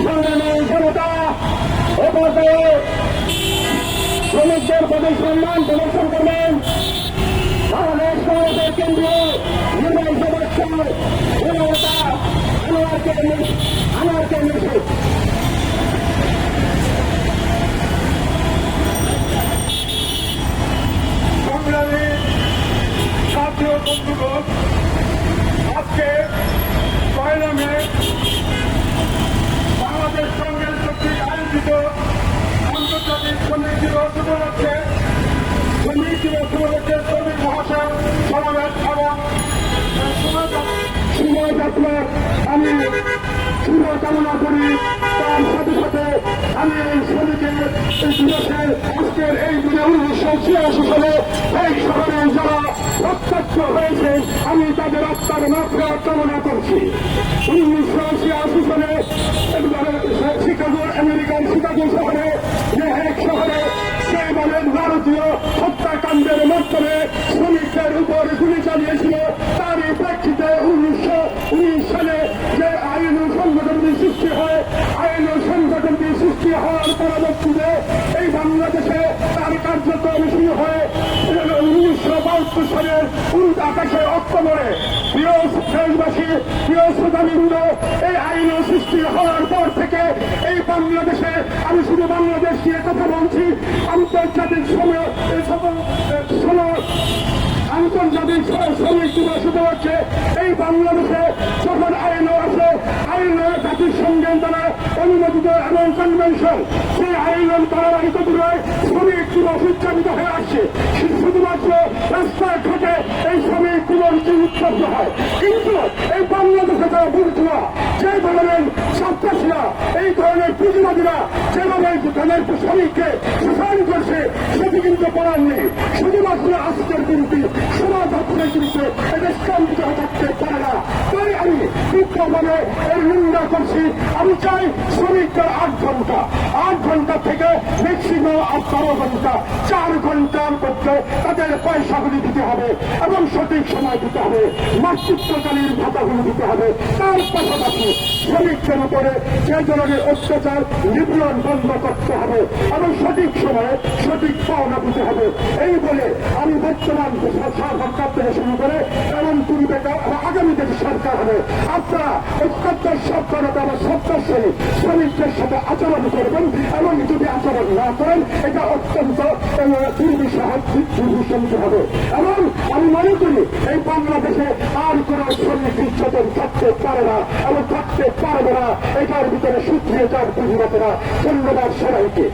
সংগ্রামী জনতা এ পর্যায়ে শ্রমিকদের প্রতি সম্মান প্রদর্শন করবেন বাংলাদেশ কংগ্রেসের কেন্দ্রীয় নির্বাহী সদস্য জনতা আনোয়ারকে নিষেধ। সংগ্রামী ছাত্র বন্ধুগণ, আজকে 1 মে বাংলাদেশ কংগ্রেস কর্তৃক আয়োজিত আন্তর্জাতিক শ্রমিক দিবস উপলক্ষে শ্রমিক মহাসড়ক সমাবেশ এবং শুভযাত্রার আমি শুভকামনা করি। তার সাথে সাথে আমি এই শ্রমিকের এই দিবসে আজকের এই দিনে 1986 সালে এই শহরে যারা রক্তাক্ত হয়েছে আমি তাদের আত্মার মাত্রা কামনা করছি। 1986 সালে শিকাগো আমেরিকান শিকাগো শহরে যে এক শহরে সেই দলের ভারতীয় হত্যাকাণ্ডের মাধ্যমে শ্রমিকদের উপর গুলি চালিয়েছিল, তারই প্রেক্ষিতে 1919 সালে যে আইন সংগঠনটি সৃষ্টি হয়, আইন সংগঠনটি সৃষ্টি হওয়ার পরবর্তীতে এই বাংলাদেশে তার কার্যক্রম শুরু হয় 1972 সালের আকাশে অক্টোবরে। প্রিয় দেশবাসী, প্রিয় শ্রোতাবৃন্দ, এই আইন সৃষ্টি হওয়ার পর থেকে এই বাংলাদেশে, আমি শুধু বাংলাদেশ নিয়ে কথা বলছি, আন্তর্জাতিক আন্তর্জাতিক শ্রমিক দিবস উপলক্ষে এই বাংলাদেশে যখন আইন আছে, আইন জাতিসংঘের দ্বারা অনুমোদিত এবং কনভেনশন, সেই আইন ধারাবাহিক দূরে শ্রমিক দিবস উদযাপিত হয়ে আসছে। শুধুমাত্র রাস্তাঘাটে এই শ্রমিক দিবসটি উৎসব হয়, কিন্তু এই বাংলাদেশে তারা বুঝছে না যে ধরনের সন্ত্রাসীরা, এই ধরনের পুঁজিবাদীরা যেভাবে তাদের শ্রমিককে শোষণ করছে সেটি কিন্তু করার নেই। শুধুমাত্র আজকের দিনটি সমাজের কিন্তু এটা স্তম্ভিত থাকতে পারে না। তাই আমি তীব্রভাবে এর নিন্দা করছি। আমি চাই শ্রমিকদের 8 ঘন্টা থেকে ম্যাক্সিমাম 12 ঘন্টা, 4 ঘন্টার মধ্যে তাদের পয়সাগুলি দিতে হবে এবং সঠিক সময় দিতে হবে, মাতৃত্বকালীন ভাতাগুলি দিতে হবে। তার পাশাপাশি শ্রমিকদের উপরে যে ধরনের অত্যাচার নিপীড়ন বন্ধ করতে হবে এবং সঠিক সময়ে সঠিক পাওনা দিতে হবে। এই বলে আমি বর্তমান সরকার থেকে শুরু করে এমন পূর্বে আগামী যে সরকার হবে, আপনারা অত্যন্ত সরকারতা বা সত্যাশ্রয়ী শ্রমিকদের সাথে আচরণ করবেন এবং যদি আচরণ না করেন এটা অত্যন্ত দুর্বিষন্ত হবে। এবং আমি মনে করি এই বাংলাদেশে আর কোন শ্রমিক নির্যাতন থাকতে পারে না এবং থাকতে পারবে না। এটার ভিতরে সূত্রে যার পুঁজিবাতেরা। ধন্যবাদ সবাইকে।